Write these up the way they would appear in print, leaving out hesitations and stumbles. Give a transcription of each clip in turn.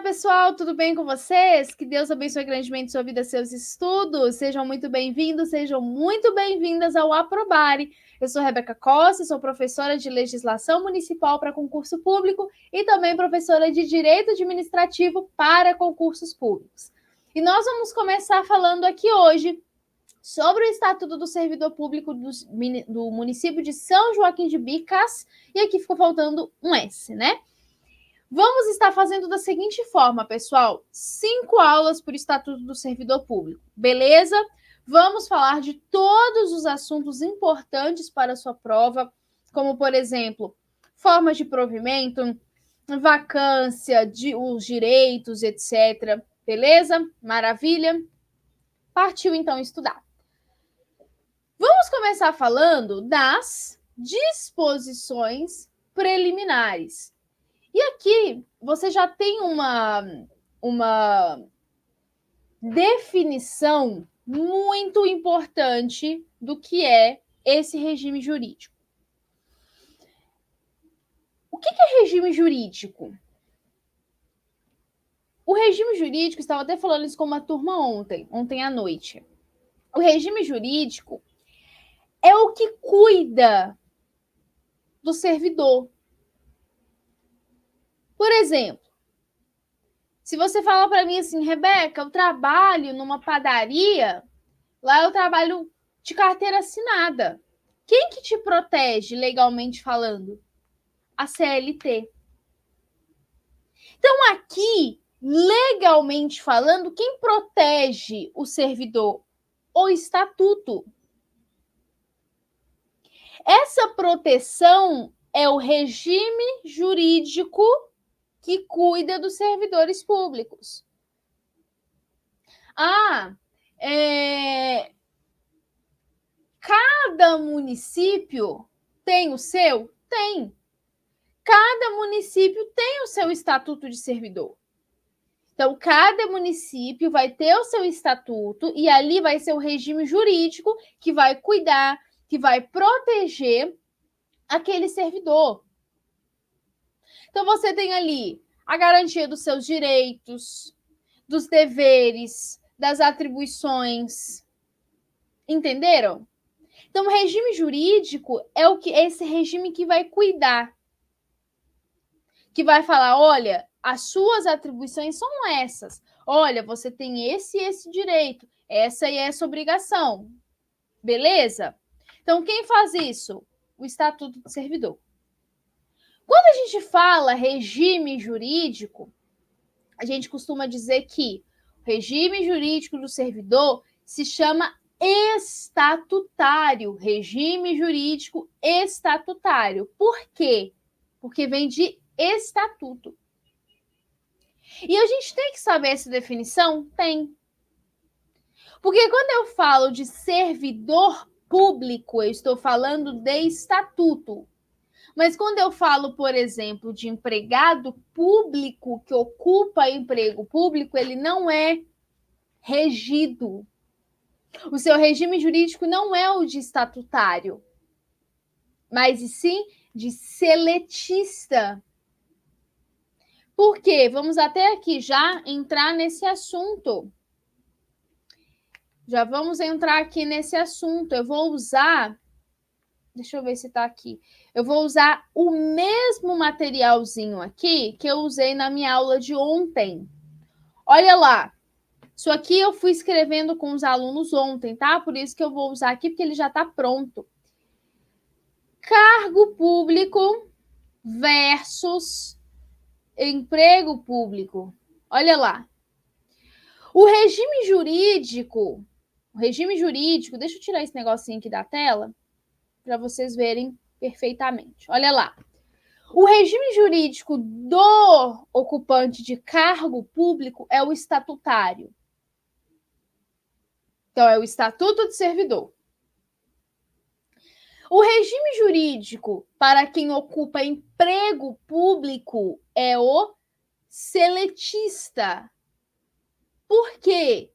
pessoal, tudo bem com vocês? Que Deus abençoe grandemente sua vida, seus estudos. Sejam muito bem-vindos, sejam muito bem-vindas ao Aprobare. Eu sou Rebeca Costa, sou professora de Legislação Municipal para concurso público e também professora de Direito Administrativo para concursos públicos. E nós vamos começar falando aqui hoje sobre o Estatuto do Servidor Público do município de São Joaquim de Bicas, e aqui ficou faltando um S, né? Vamos estar fazendo da seguinte forma, pessoal: 5 aulas por Estatuto do Servidor Público, beleza? Vamos falar de todos os assuntos importantes para a sua prova, como, por exemplo, formas de provimento, vacância, os direitos, etc. Beleza? Maravilha? Partiu, então, estudar. Vamos começar falando das disposições preliminares. E aqui você já tem uma definição muito importante do que é esse regime jurídico. O que é regime jurídico? O regime jurídico, estava até falando isso com uma turma ontem à noite. O regime jurídico é o que cuida do servidor. Por exemplo, se você fala para mim assim, Rebeca, eu trabalho numa padaria, lá eu trabalho de carteira assinada. Quem que te protege legalmente falando? A CLT. Então, aqui, legalmente falando, quem protege o servidor? O estatuto. Essa proteção é o regime jurídico que cuida dos servidores públicos. Cada município tem o seu? Tem. Cada município tem o seu estatuto de servidor. Então, cada município vai ter o seu estatuto e ali vai ser o regime jurídico que vai cuidar, que vai proteger aquele servidor. Então, você tem ali a garantia dos seus direitos, dos deveres, das atribuições. Entenderam? Então, o regime jurídico é esse regime que vai cuidar, que vai falar, olha, as suas atribuições são essas. Olha, você tem esse e esse direito, essa e essa obrigação. Beleza? Então, quem faz isso? O Estatuto do Servidor. Quando a gente fala regime jurídico, a gente costuma dizer que o regime jurídico do servidor se chama estatutário, regime jurídico estatutário. Por quê? Porque vem de estatuto. E a gente tem que saber essa definição? Tem. Porque quando eu falo de servidor público, eu estou falando de estatuto. Mas quando eu falo, por exemplo, de empregado público que ocupa emprego público, ele não é regido. O seu regime jurídico não é o de estatutário, mas e sim de seletista. Por quê? Vamos até aqui já entrar nesse assunto. Já vamos entrar aqui nesse assunto. Eu vou usar... Deixa eu ver se está aqui. Eu vou usar o mesmo materialzinho aqui que eu usei na minha aula de ontem. Olha lá. Isso aqui eu fui escrevendo com os alunos ontem, tá? Por isso que eu vou usar aqui, porque ele já está pronto. Cargo público versus emprego público. Olha lá. O regime jurídico, deixa eu tirar esse negocinho aqui da tela para vocês verem perfeitamente. Olha lá. O regime jurídico do ocupante de cargo público é o estatutário. Então, é o Estatuto do Servidor. O regime jurídico para quem ocupa emprego público é o seletista. Por quê?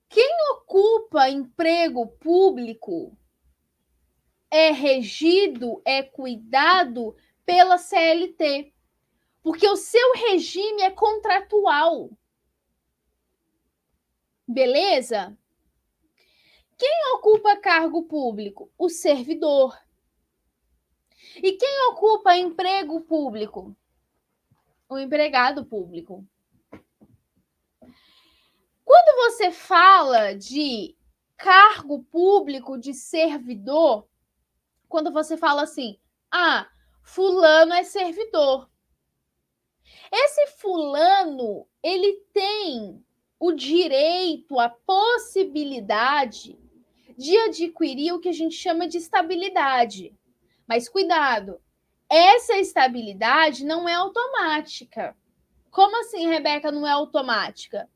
Quem ocupa emprego público é regido, é cuidado pela CLT. Porque o seu regime é contratual. Beleza? Quem ocupa cargo público? O servidor. E quem ocupa emprego público? O empregado público. Quando você fala de cargo público, de servidor, quando você fala assim, fulano é servidor. Esse fulano, ele tem o direito, a possibilidade de adquirir o que a gente chama de estabilidade. Mas cuidado, essa estabilidade não é automática. Como assim, Rebeca, não é automática?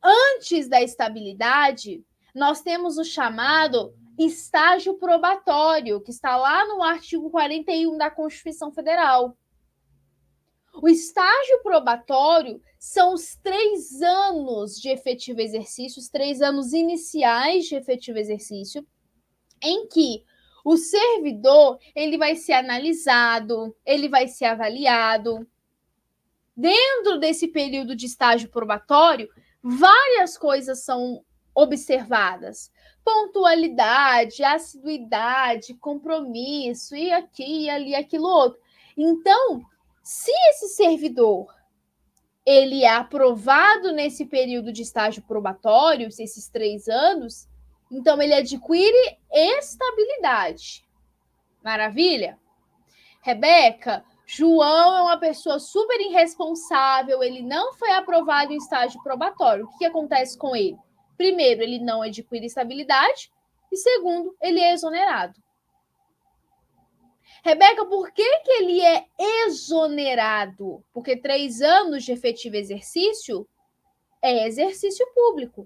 Antes da estabilidade, nós temos o chamado estágio probatório, que está lá no artigo 41 da Constituição Federal. O estágio probatório são os 3 anos de efetivo exercício, os 3 anos iniciais de efetivo exercício, em que o servidor ele vai ser analisado, ele vai ser avaliado. Dentro desse período de estágio probatório, várias coisas são observadas. Pontualidade, assiduidade, compromisso, e aqui, e ali, aquilo outro. Então, se esse servidor ele é aprovado nesse período de estágio probatório, esses 3 anos, então ele adquire estabilidade. Maravilha? Rebeca, João é uma pessoa super irresponsável, ele não foi aprovado em estágio probatório. O que acontece com ele? Primeiro, ele não adquire estabilidade e segundo, ele é exonerado. Rebeca, por que ele é exonerado? Porque 3 anos de efetivo exercício é exercício público.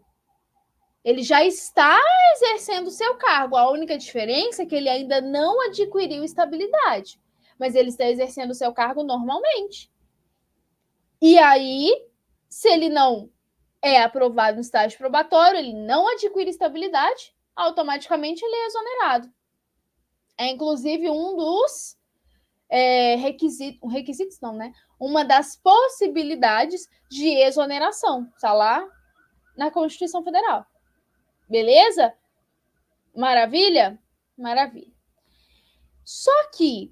Ele já está exercendo o seu cargo. A única diferença é que ele ainda não adquiriu estabilidade, mas ele está exercendo o seu cargo normalmente. E aí, se ele não é aprovado no estágio probatório, ele não adquire estabilidade, automaticamente ele é exonerado. É inclusive um dos requisitos não, né? Uma das possibilidades de exoneração. Está lá na Constituição Federal. Beleza? Maravilha? Maravilha. Só que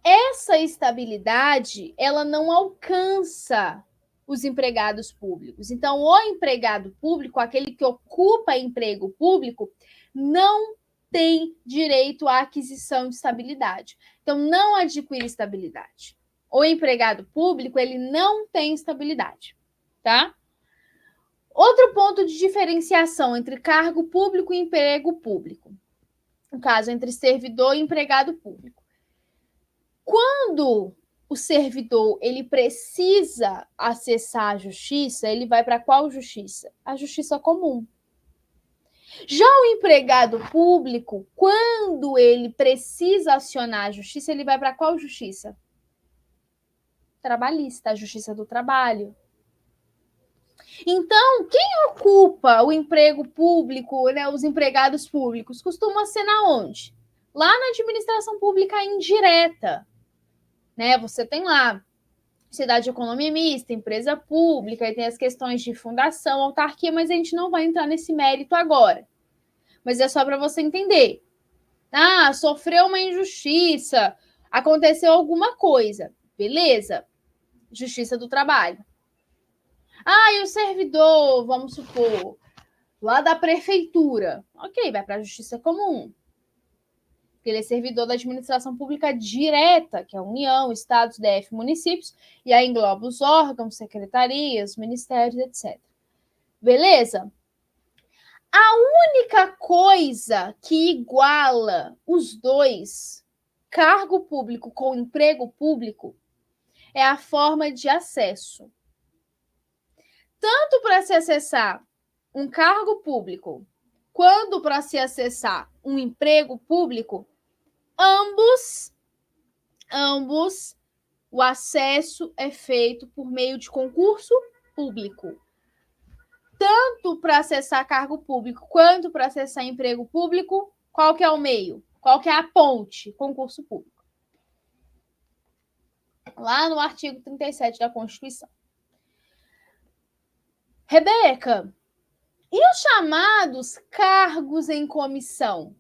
essa estabilidade, ela não alcança os empregados públicos. Então, o empregado público, aquele que ocupa emprego público, não tem direito à aquisição de estabilidade. Então, não adquire estabilidade. O empregado público, ele não tem estabilidade, tá? Outro ponto de diferenciação entre cargo público e emprego público. No caso, entre servidor e empregado público. Quando o servidor ele precisa acessar a justiça, ele vai para qual justiça? A justiça comum. Já o empregado público, quando ele precisa acionar a justiça, ele vai para qual justiça? Trabalhista, a justiça do trabalho. Então, quem ocupa o emprego público, né, os empregados públicos, costuma ser na onde? Lá na administração pública indireta. Né? Você tem lá sociedade de economia mista, empresa pública, e tem as questões de fundação, autarquia, mas a gente não vai entrar nesse mérito agora. Mas é só para você entender. Sofreu uma injustiça, aconteceu alguma coisa, beleza? Justiça do trabalho. E o servidor, vamos supor, lá da prefeitura. Ok, vai para a justiça comum. Ele é servidor da administração pública direta, que é a União, Estados, DF, municípios, e aí engloba os órgãos, secretarias, ministérios, etc. Beleza? A única coisa que iguala os dois, cargo público com emprego público, é a forma de acesso. Tanto para se acessar um cargo público, quanto para se acessar um emprego público, ambos, o acesso é feito por meio de concurso público. Tanto para acessar cargo público quanto para acessar emprego público, qual que é o meio? Qual que é a ponte? Concurso público. lá no artigo 37 da Constituição. Rebeca, e os chamados cargos em comissão?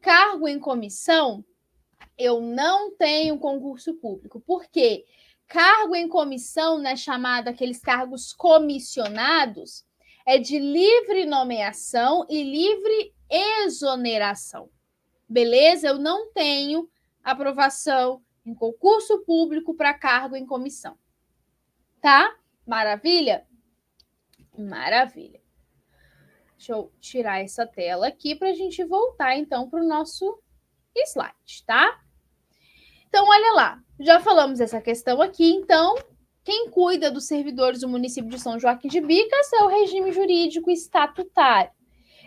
Cargo em comissão, eu não tenho concurso público. Por quê? Cargo em comissão, né, chamado aqueles cargos comissionados, é de livre nomeação e livre exoneração. Beleza? Eu não tenho aprovação em concurso público para cargo em comissão. Tá? Maravilha? Maravilha. Deixa eu tirar essa tela aqui para a gente voltar, então, para o nosso slide, tá? Então, olha lá. Já falamos dessa questão aqui. Então, quem cuida dos servidores do município de São Joaquim de Bicas é o regime jurídico estatutário.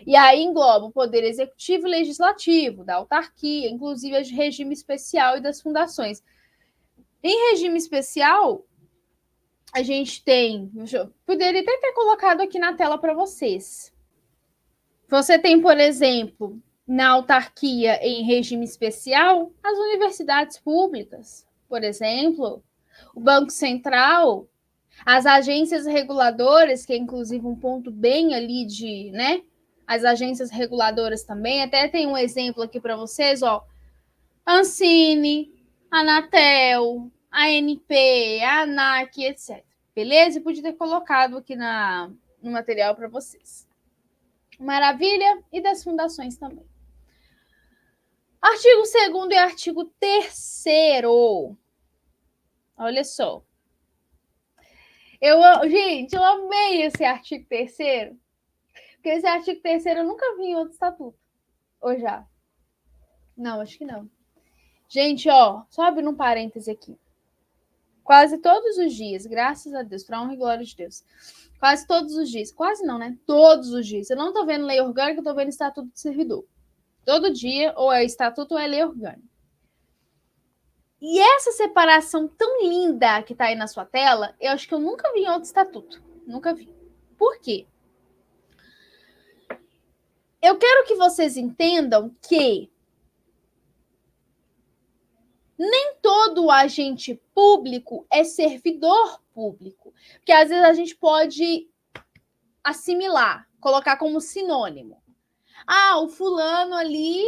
E aí engloba o poder executivo e legislativo, da autarquia, inclusive o regime especial e das fundações. Em regime especial, a gente tem... Poderia até ter colocado aqui na tela para vocês. Você tem, por exemplo, na autarquia em regime especial, as universidades públicas, por exemplo, o Banco Central, as agências reguladoras, que é inclusive um ponto bem ali de, né? As agências reguladoras também, até tem um exemplo aqui para vocês, ó. Ancine, Anatel, ANP, a ANAC, etc. Beleza? E podia ter colocado aqui no material para vocês. Maravilha? E das fundações também. Artigo 2º e artigo 3º. Olha só. Gente, eu amei esse artigo 3º. Porque esse artigo 3º eu nunca vi em outro estatuto. Ou já? Não, acho que não. Gente, ó, só abrindo um parêntese aqui. Quase todos os dias, graças a Deus, para honra e glória de Deus. Quase todos os dias. Quase não, né? Todos os dias. Eu não tô vendo lei orgânica, eu tô vendo estatuto do servidor. Todo dia, ou é estatuto ou é lei orgânica. E essa separação tão linda que tá aí na sua tela, eu acho que eu nunca vi em outro estatuto. Nunca vi. Por quê? Eu quero que vocês entendam que nem todo agente público é servidor público. Porque às vezes a gente pode assimilar, colocar como sinônimo. Ah, o fulano ali,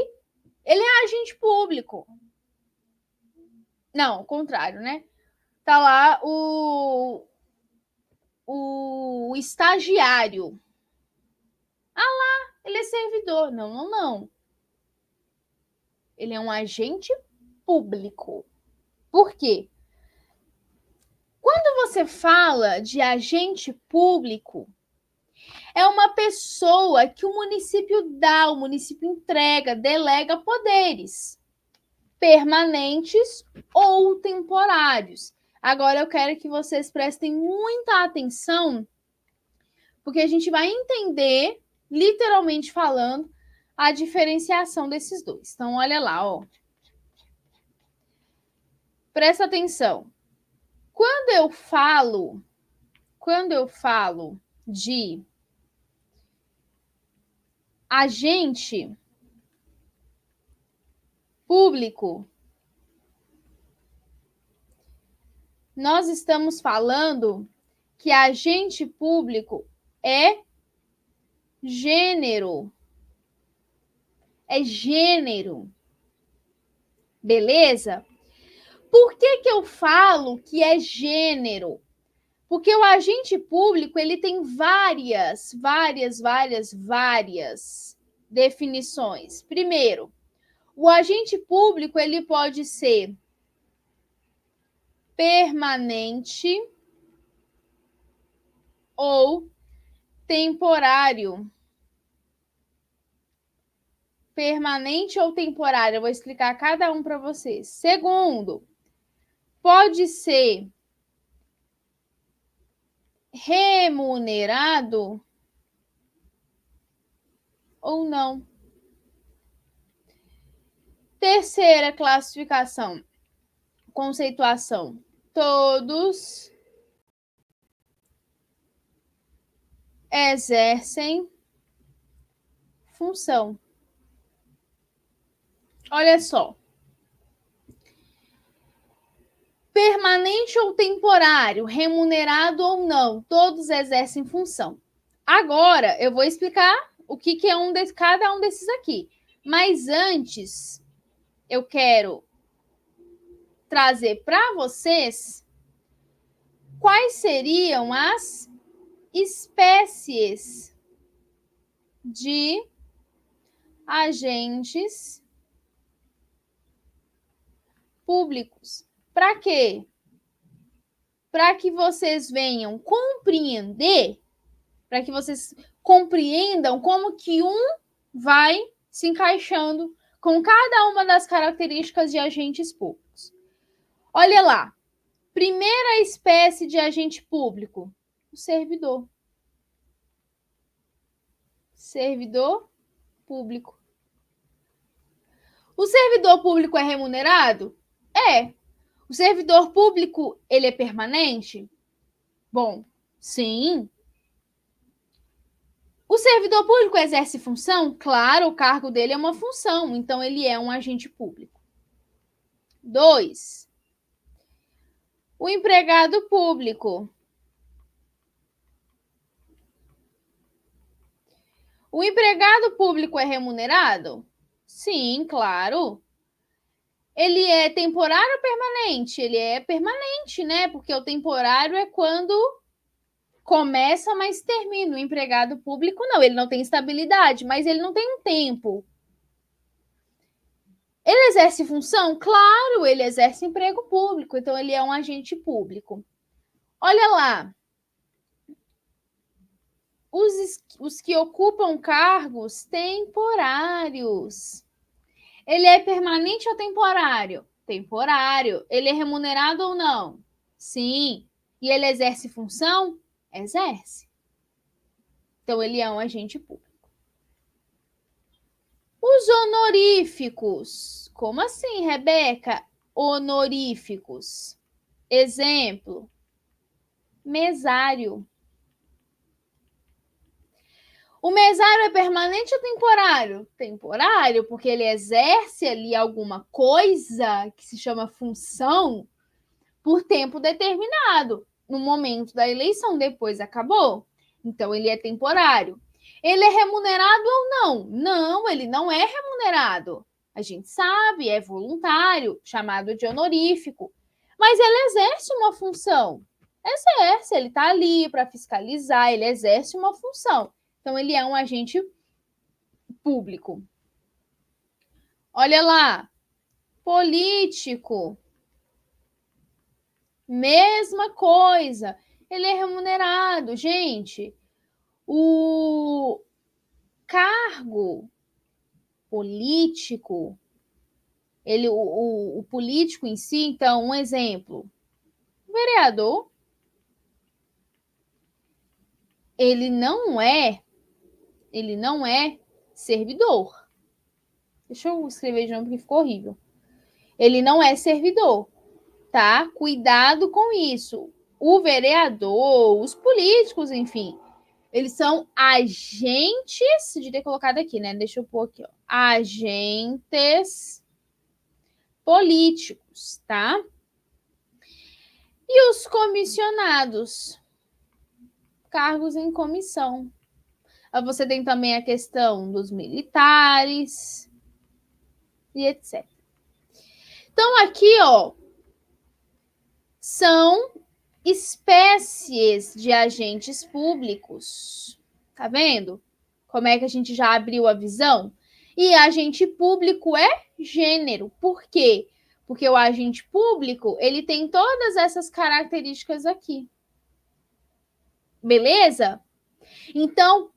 ele é agente público. Não, o contrário, né? Tá lá o estagiário. Ah lá, ele é servidor. Não, não, não. Ele é um agente público. Por quê? Quando você fala de agente público, é uma pessoa que o município dá, o município entrega, delega poderes permanentes ou temporários. Agora eu quero que vocês prestem muita atenção, porque a gente vai entender, literalmente falando, a diferenciação desses dois. Então, olha lá, ó. Presta atenção. Quando eu falo de agente público, nós estamos falando que agente público é gênero. É gênero. Beleza? Por que eu falo que é gênero? Porque o agente público, ele tem várias definições. Primeiro, o agente público, ele pode ser permanente ou temporário. Permanente ou temporário, eu vou explicar cada um para vocês. Segundo, pode ser remunerado ou não. Terceira classificação, conceituação. Todos exercem função. Olha só. Permanente ou temporário, remunerado ou não, todos exercem função. Agora, eu vou explicar o que é cada um desses aqui. Mas antes, eu quero trazer para vocês quais seriam as espécies de agentes públicos. Para quê? Para que vocês venham compreender, para que vocês compreendam como que um vai se encaixando com cada uma das características de agentes públicos. Olha lá, primeira espécie de agente público, o servidor. Servidor público. O servidor público é remunerado? É. O servidor público, ele é permanente? Bom, sim. O servidor público exerce função? Claro, o cargo dele é uma função, então ele é um agente público. 2. O empregado público. O empregado público é remunerado? Sim, claro. Ele é temporário ou permanente? Ele é permanente, né? Porque o temporário é quando começa, mas termina. O empregado público não, ele não tem estabilidade, mas ele não tem um tempo. Ele exerce função? Claro, ele exerce emprego público, então ele é um agente público. Olha lá, os que ocupam cargos temporários. Ele é permanente ou temporário? Temporário. Ele é remunerado ou não? Sim. E ele exerce função? Exerce. Então, ele é um agente público. Os honoríficos. Como assim, Rebeca? Honoríficos. Exemplo: mesário. O mesário é permanente ou temporário? Temporário, porque ele exerce ali alguma coisa que se chama função por tempo determinado. No momento da eleição, depois acabou. Então, ele é temporário. Ele é remunerado ou não? Não, ele não é remunerado. A gente sabe, é voluntário, chamado de honorífico. Mas ele exerce uma função. Exerce, ele está ali para fiscalizar, ele exerce uma função. Então, ele é um agente público. Olha lá, político. Mesma coisa. Ele é remunerado. Gente, o cargo político, o político em si, então, um exemplo, o vereador, ele não é servidor. Deixa eu escrever de novo porque ficou horrível. Ele não é servidor, tá? Cuidado com isso. O vereador, os políticos, enfim, eles são agentes, de ter colocado aqui, né? Deixa eu pôr aqui, ó. Agentes políticos, tá? E os comissionados? Cargos em comissão. Você tem também a questão dos militares e etc. Então, aqui, ó, são espécies de agentes públicos. Tá vendo? Como é que a gente já abriu a visão? E agente público é gênero. Por quê? Porque o agente público, ele tem todas essas características aqui. Beleza? Então,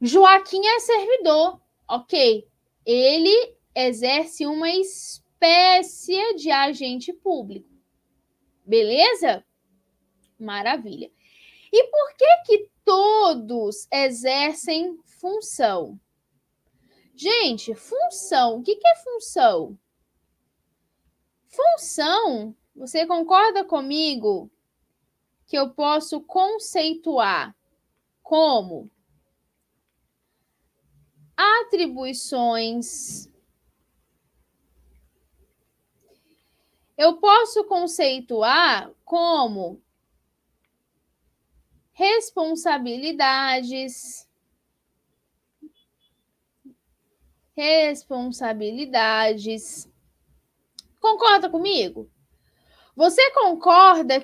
Joaquim é servidor. Ok. Ele exerce uma espécie de agente público. Beleza? Maravilha. E por que todos exercem função? Gente, função. O que é função? Função, você concorda comigo que eu posso conceituar como atribuições Eu posso conceituar como responsabilidades. Concorda comigo? Você concorda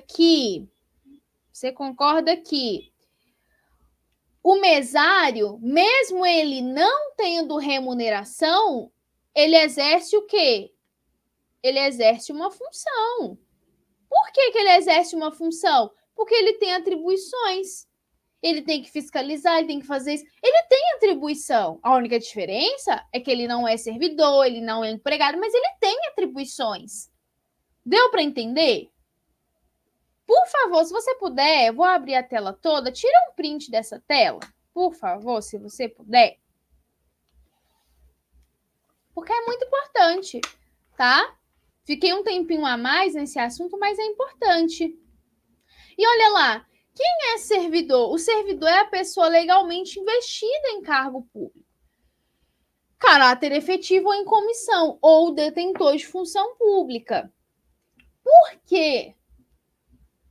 que o mesário, mesmo ele não tendo remuneração, ele exerce o quê? Ele exerce uma função. Por que ele exerce uma função? Porque ele tem atribuições. Ele tem que fiscalizar, ele tem que fazer isso. Ele tem atribuição. A única diferença é que ele não é servidor, ele não é empregado, mas ele tem atribuições. Deu para entender? Por favor, se você puder, eu vou abrir a tela toda. Tira um print dessa tela, por favor, se você puder. Porque é muito importante, tá? Fiquei um tempinho a mais nesse assunto, mas é importante. E olha lá, quem é servidor? O servidor é a pessoa legalmente investida em cargo público. Caráter efetivo ou em comissão, ou detentor de função pública. Por quê?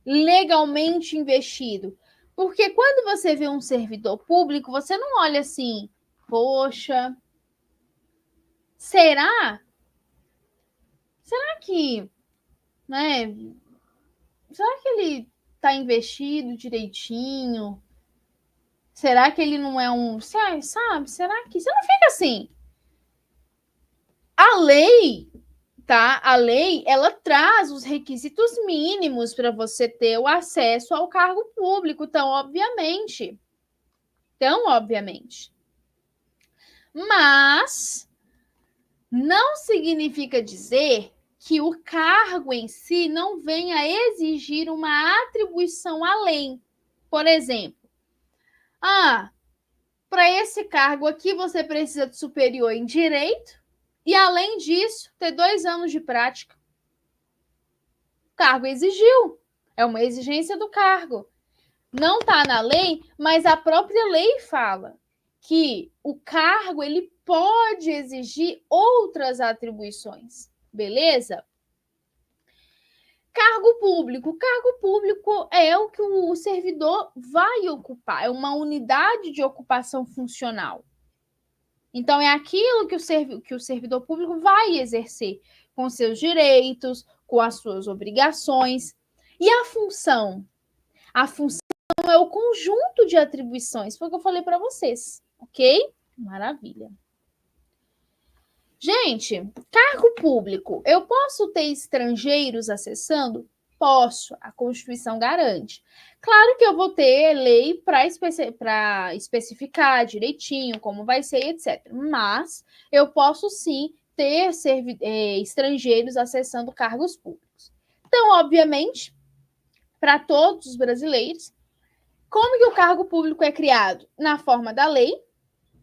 Legalmente investido. Porque quando você vê um servidor público, você não olha assim, poxa, será que, né? Será que ele está investido direitinho? Será que ele não é um, sabe? Será que você não fica assim? A lei, tá? A lei, ela traz os requisitos mínimos para você ter o acesso ao cargo público, tão obviamente. Mas não significa dizer que o cargo em si não venha a exigir uma atribuição além. Por exemplo, para esse cargo aqui você precisa de superior em direito e, além disso, ter 2 anos de prática. O cargo exigiu. É uma exigência do cargo. Não está na lei, mas a própria lei fala que o cargo ele pode exigir outras atribuições, beleza? Cargo público. Cargo público é o que o servidor vai ocupar, é uma unidade de ocupação funcional. Então, é aquilo que o servidor público vai exercer com seus direitos, com as suas obrigações. E a função? A função é o conjunto de atribuições, foi o que eu falei para vocês, ok? Maravilha. Gente, cargo público. Eu posso ter estrangeiros acessando? Posso, a Constituição garante. Claro que eu vou ter lei para especificar direitinho como vai ser, etc. Mas eu posso sim ter estrangeiros acessando cargos públicos. Então, obviamente, para todos os brasileiros, como que o cargo público é criado? Na forma da lei,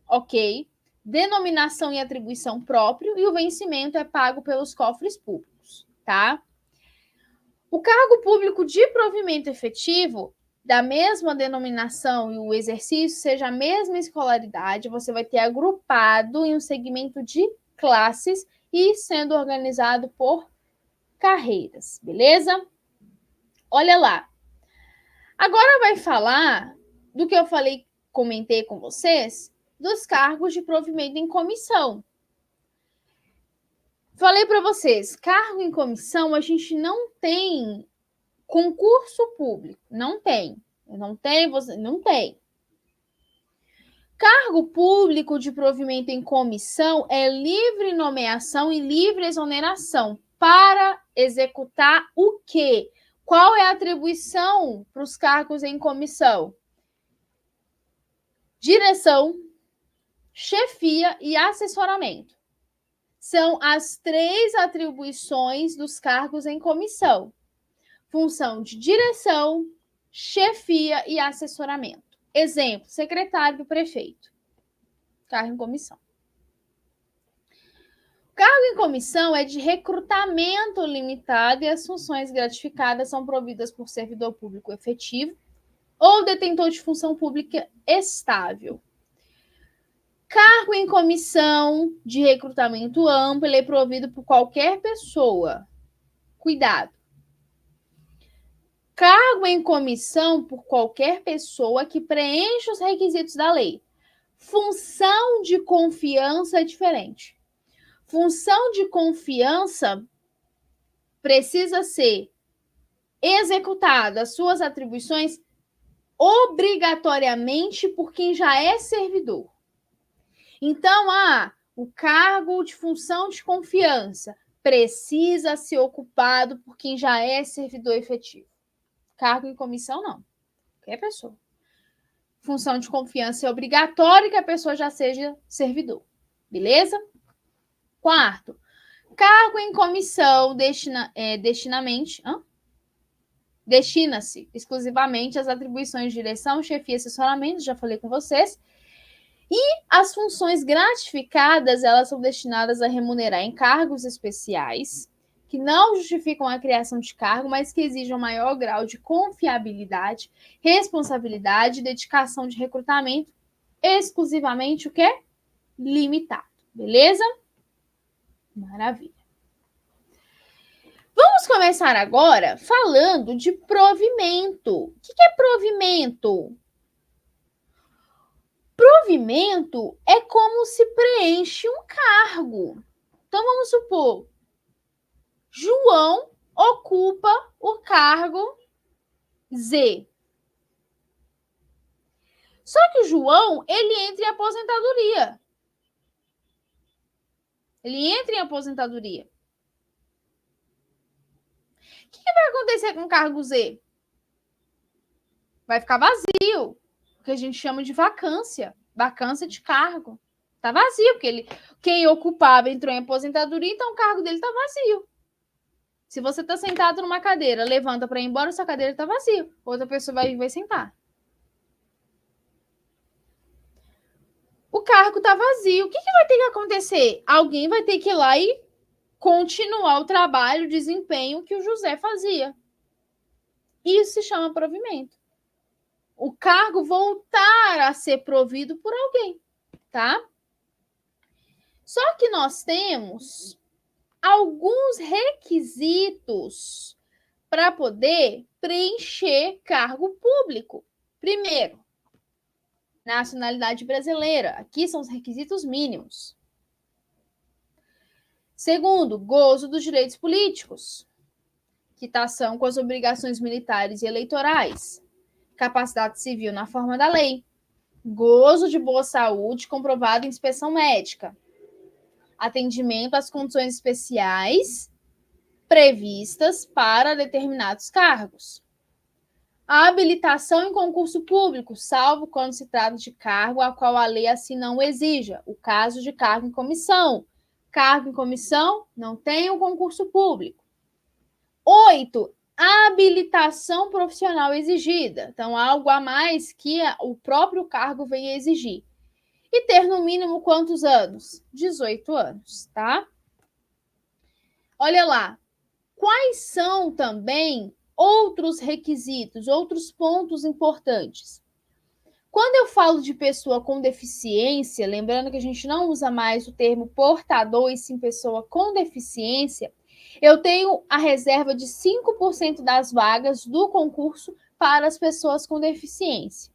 ok? Denominação e atribuição próprio, e o vencimento é pago pelos cofres públicos, tá? O cargo público de provimento efetivo, da mesma denominação e o exercício seja a mesma escolaridade, você vai ter agrupado em um segmento de classes e sendo organizado por carreiras, beleza? Olha lá. Agora vai falar do que eu comentei com vocês, dos cargos de provimento em comissão. Falei para vocês, cargo em comissão a gente não tem concurso público, não tem. Não tem. Cargo público de provimento em comissão é livre nomeação e livre exoneração para executar o quê? Qual é a atribuição para os cargos em comissão? Direção, chefia e assessoramento. São as 3 atribuições dos cargos em comissão. Função de direção, chefia e assessoramento. Exemplo, secretário do prefeito. Cargo em comissão. O cargo em comissão é de recrutamento limitado e as funções gratificadas são providas por servidor público efetivo ou detentor de função pública estável. Cargo em comissão de recrutamento amplo, ele é provido por qualquer pessoa Cuidado. Cargo em comissão por qualquer pessoa que preencha os requisitos da lei. Função de confiança é diferente. Função de confiança precisa ser executada, as suas atribuições, obrigatoriamente por quem já é servidor. Então, o cargo de função de confiança precisa ser ocupado por quem já é servidor efetivo. Cargo em comissão, não. Qualquer pessoa. Função de confiança é obrigatório que a pessoa já seja servidor. Beleza? Quarto, cargo em comissão destina-se exclusivamente às atribuições de direção, chefia e assessoramento, já falei com vocês. E as funções gratificadas, elas são destinadas a remunerar encargos especiais, que não justificam a criação de cargo, mas que exijam maior grau de confiabilidade, responsabilidade e dedicação de recrutamento, exclusivamente o quê? Limitado. Beleza? Maravilha. Vamos começar agora falando de provimento. O que é provimento? Provimento é como se preenche um cargo. Então, vamos supor, João ocupa o cargo Z. Só que o João, ele entra em aposentadoria. O que vai acontecer com o cargo Z? Vai ficar vazio, o que a gente chama de vacância de cargo. Tá vazio, porque quem ocupava entrou em aposentadoria, então o cargo dele tá vazio. Se você tá sentado numa cadeira, levanta para ir embora, sua cadeira tá vazia. Outra pessoa vai sentar. O cargo tá vazio. O que vai ter que acontecer? Alguém vai ter que ir lá e continuar o trabalho, o desempenho que o José fazia. Isso se chama provimento. O cargo voltar a ser provido por alguém, tá? Só que nós temos alguns requisitos para poder preencher cargo público. Primeiro, nacionalidade brasileira. Aqui são os requisitos mínimos. Segundo, gozo dos direitos políticos. Quitação com as obrigações militares e eleitorais. Capacidade civil na forma da lei. Gozo de boa saúde comprovado em inspeção médica. Atendimento às condições especiais previstas para determinados cargos. A habilitação em concurso público, salvo quando se trata de cargo a qual a lei assim não exija. O caso de cargo em comissão. Cargo em comissão não tem um concurso público. 8. Habilitação profissional exigida. Então, algo a mais que o próprio cargo vem exigir. E ter no mínimo quantos anos? 18 anos, tá? Olha lá. Quais são também outros requisitos, outros pontos importantes? Quando eu falo de pessoa com deficiência, lembrando que a gente não usa mais o termo portador e sim pessoa com deficiência, eu tenho a reserva de 5% das vagas do concurso para as pessoas com deficiência.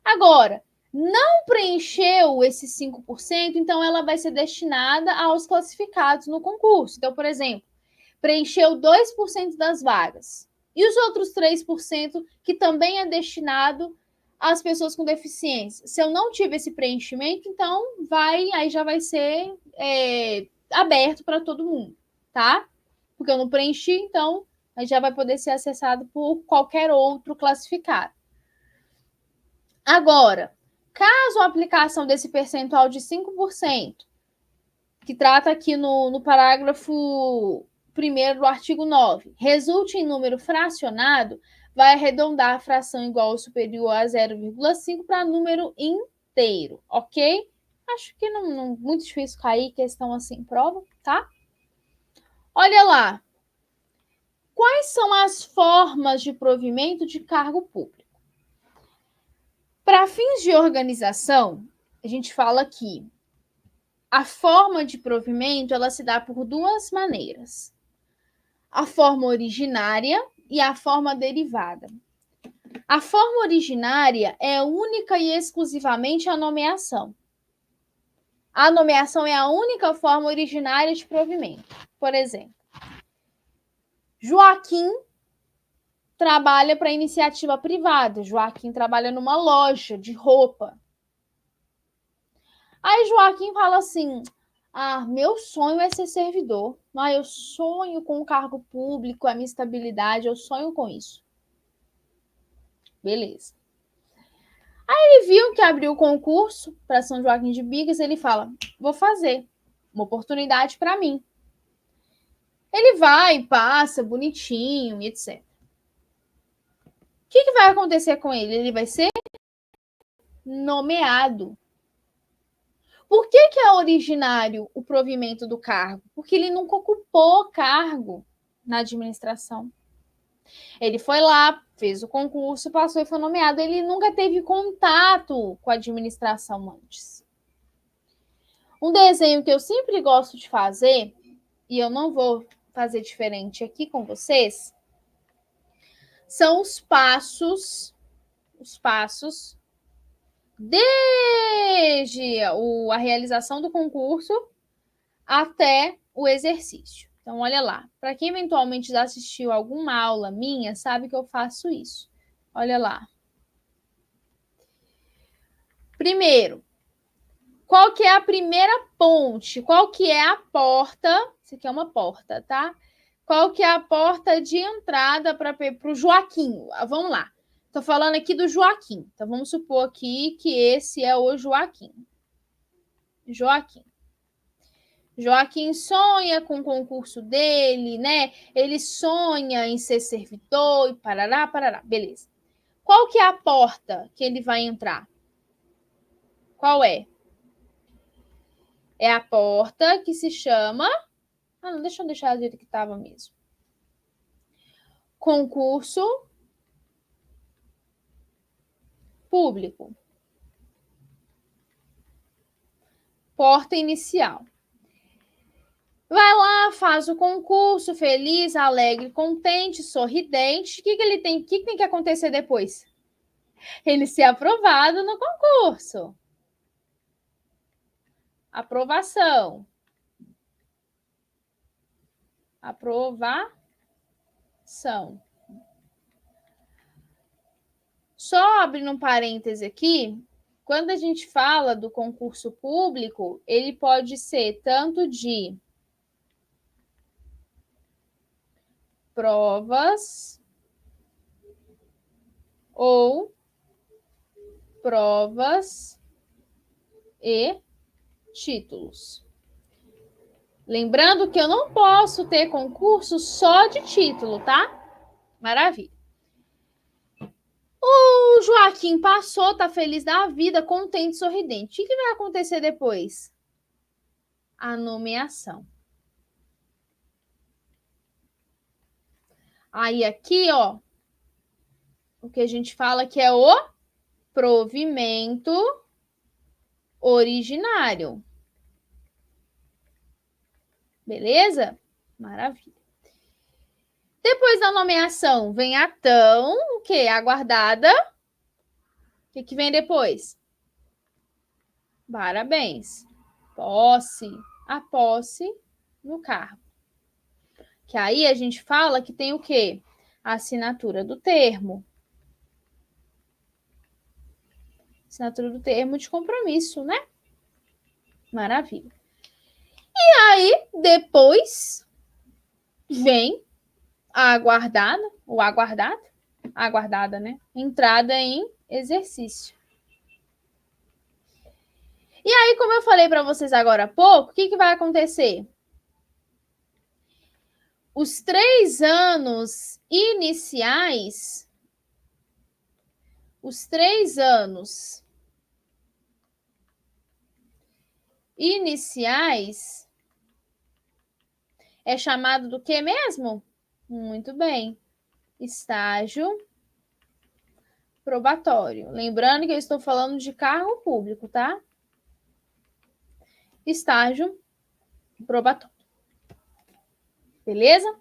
Agora, não preencheu esses 5%, então ela vai ser destinada aos classificados no concurso. Então, por exemplo, preencheu 2% das vagas. E os outros 3% que também é destinado às pessoas com deficiência. Se eu não tive esse preenchimento, então aí já vai ser aberto para todo mundo, tá? Porque eu não preenchi, então aí já vai poder ser acessado por qualquer outro classificado. Agora, caso a aplicação desse percentual de 5%, que trata aqui no parágrafo 1º do artigo 9, resulte em número fracionado, vai arredondar a fração igual ou superior a 0,5 para número inteiro, ok? Acho que não muito difícil cair questão assim em prova, tá? Olha lá. Quais são as formas de provimento de cargo público? Para fins de organização, a gente fala que a forma de provimento ela se dá por duas maneiras. a forma originária e a forma derivada. A forma originária é única e exclusivamente a nomeação. A nomeação é a única forma originária de provimento. Por exemplo, Joaquim trabalha para iniciativa privada. Joaquim trabalha numa loja de roupa. Aí Joaquim fala assim: meu sonho é ser servidor. Eu sonho com um cargo público, a minha estabilidade, eu sonho com isso. Beleza. Aí ele viu que abriu o concurso para São Joaquim de Bicas, ele fala: vou fazer, uma oportunidade para mim. Ele vai, passa, bonitinho, etc. O que vai acontecer com ele? Ele vai ser nomeado. Por que é originário o provimento do cargo? Porque ele nunca ocupou cargo na administração. Ele foi lá, fez o concurso, passou e foi nomeado. Ele nunca teve contato com a administração antes. Um desenho que eu sempre gosto de fazer, e eu não vou fazer diferente aqui com vocês, são os passos desde a realização do concurso até o exercício. Então, olha lá. Para quem eventualmente já assistiu alguma aula minha, sabe que eu faço isso. Olha lá. Primeiro, qual que é a primeira ponte? Qual que é a porta? Isso aqui é uma porta, tá? Qual que é a porta de entrada para o Joaquim? Vamos lá. Estou falando aqui do Joaquim. Então, vamos supor aqui que esse é o Joaquim. Joaquim sonha com o concurso dele, né? Ele sonha em ser servidor e parará, parará. Beleza. Qual que é a porta que ele vai entrar? Qual é? É a porta que se chama... não, deixa eu deixar do jeito que estava mesmo. Concurso público. Porta inicial. Vai lá, faz o concurso, feliz, alegre, contente, sorridente. O que ele tem? O que tem que acontecer depois? Ele ser aprovado no concurso. Aprovação. Aprovação. Só abrindo um parêntese aqui, quando a gente fala do concurso público, ele pode ser tanto de provas ou provas e títulos. Lembrando que eu não posso ter concurso só de título, tá? Maravilha. O Joaquim passou, tá feliz da vida, contente, sorridente. O que vai acontecer depois? A nomeação. Aí aqui, ó, o que a gente fala que é o provimento originário. Beleza? Maravilha. Depois da nomeação, vem a tão, o quê? Aguardada. O que vem depois? Parabéns. Posse. A posse no cargo. Que aí a gente fala que tem o quê? A assinatura do termo. Assinatura do termo de compromisso, né? Maravilha. E aí, depois, vem a aguardada, ou aguardada, né? Entrada em exercício. E aí, como eu falei para vocês agora há pouco, o que vai acontecer? Os 3 anos iniciais, é chamado do que mesmo? Muito bem. Estágio probatório. Lembrando que eu estou falando de cargo público, tá? Estágio probatório. Beleza?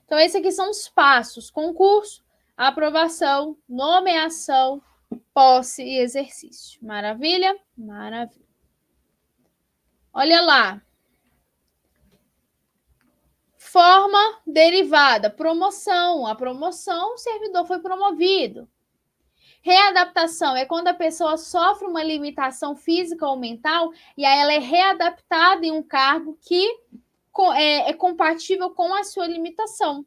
Então, esses aqui são os passos: concurso, aprovação, nomeação, posse e exercício. Maravilha? Maravilha. Olha lá. Forma derivada, promoção. A promoção, o servidor foi promovido. Readaptação é quando a pessoa sofre uma limitação física ou mental e aí ela é readaptada em um cargo que é compatível com a sua limitação.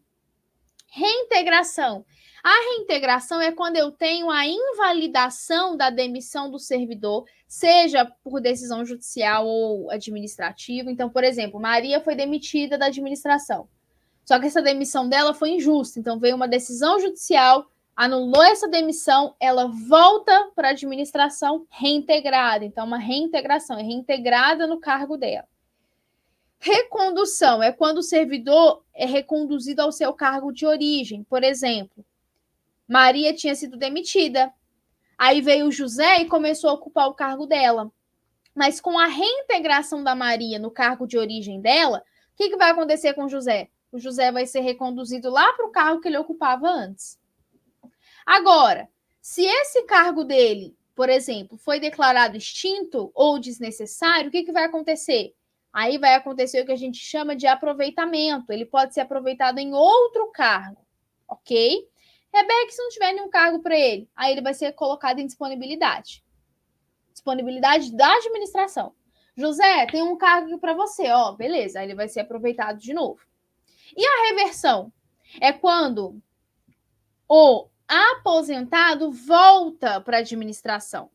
Reintegração. A reintegração é quando eu tenho a invalidação da demissão do servidor, seja por decisão judicial ou administrativa. Então, por exemplo, Maria foi demitida da administração. Só que essa demissão dela foi injusta. Então, veio uma decisão judicial, anulou essa demissão, ela volta para a administração reintegrada. Então, uma reintegração, é reintegrada no cargo dela. Recondução é quando o servidor é reconduzido ao seu cargo de origem. Por exemplo, Maria tinha sido demitida. Aí veio o José e começou a ocupar o cargo dela. Mas com a reintegração da Maria no cargo de origem dela, o que vai acontecer com o José? O José vai ser reconduzido lá para o cargo que ele ocupava antes. Agora, se esse cargo dele, por exemplo, foi declarado extinto ou desnecessário, o que vai acontecer? Aí vai acontecer o que a gente chama de aproveitamento. Ele pode ser aproveitado em outro cargo, ok? Rebeca, se não tiver nenhum cargo para ele, aí ele vai ser colocado em disponibilidade. Disponibilidade da administração. José, tem um cargo aqui para você, ó, beleza, aí ele vai ser aproveitado de novo. E a reversão? É quando o aposentado volta para a administração.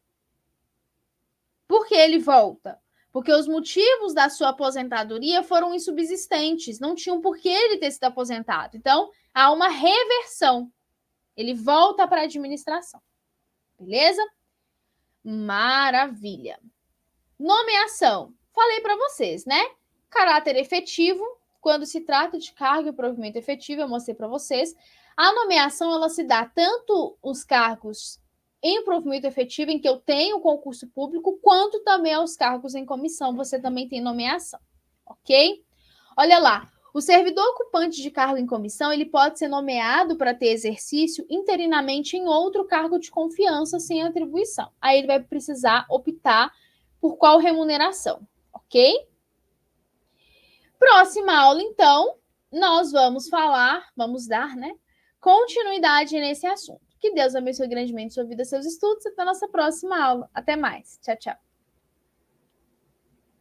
Por que ele volta? Porque os motivos da sua aposentadoria foram insubsistentes, não tinham por que ele ter sido aposentado. Então, há uma reversão. Ele volta para a administração. Beleza? Maravilha. Nomeação. Falei para vocês, né? Caráter efetivo, quando se trata de cargo e provimento efetivo, eu mostrei para vocês. A nomeação, ela se dá tanto os cargos em provimento efetivo, em que eu tenho concurso público, quanto também aos cargos em comissão, você também tem nomeação, ok? Olha lá, o servidor ocupante de cargo em comissão, ele pode ser nomeado para ter exercício interinamente em outro cargo de confiança sem atribuição. Aí ele vai precisar optar por qual remuneração, ok? Próxima aula, então, nós vamos dar, né, continuidade nesse assunto. Que Deus abençoe grandemente sua vida, seus estudos. Até a nossa próxima aula. Até mais. Tchau, tchau.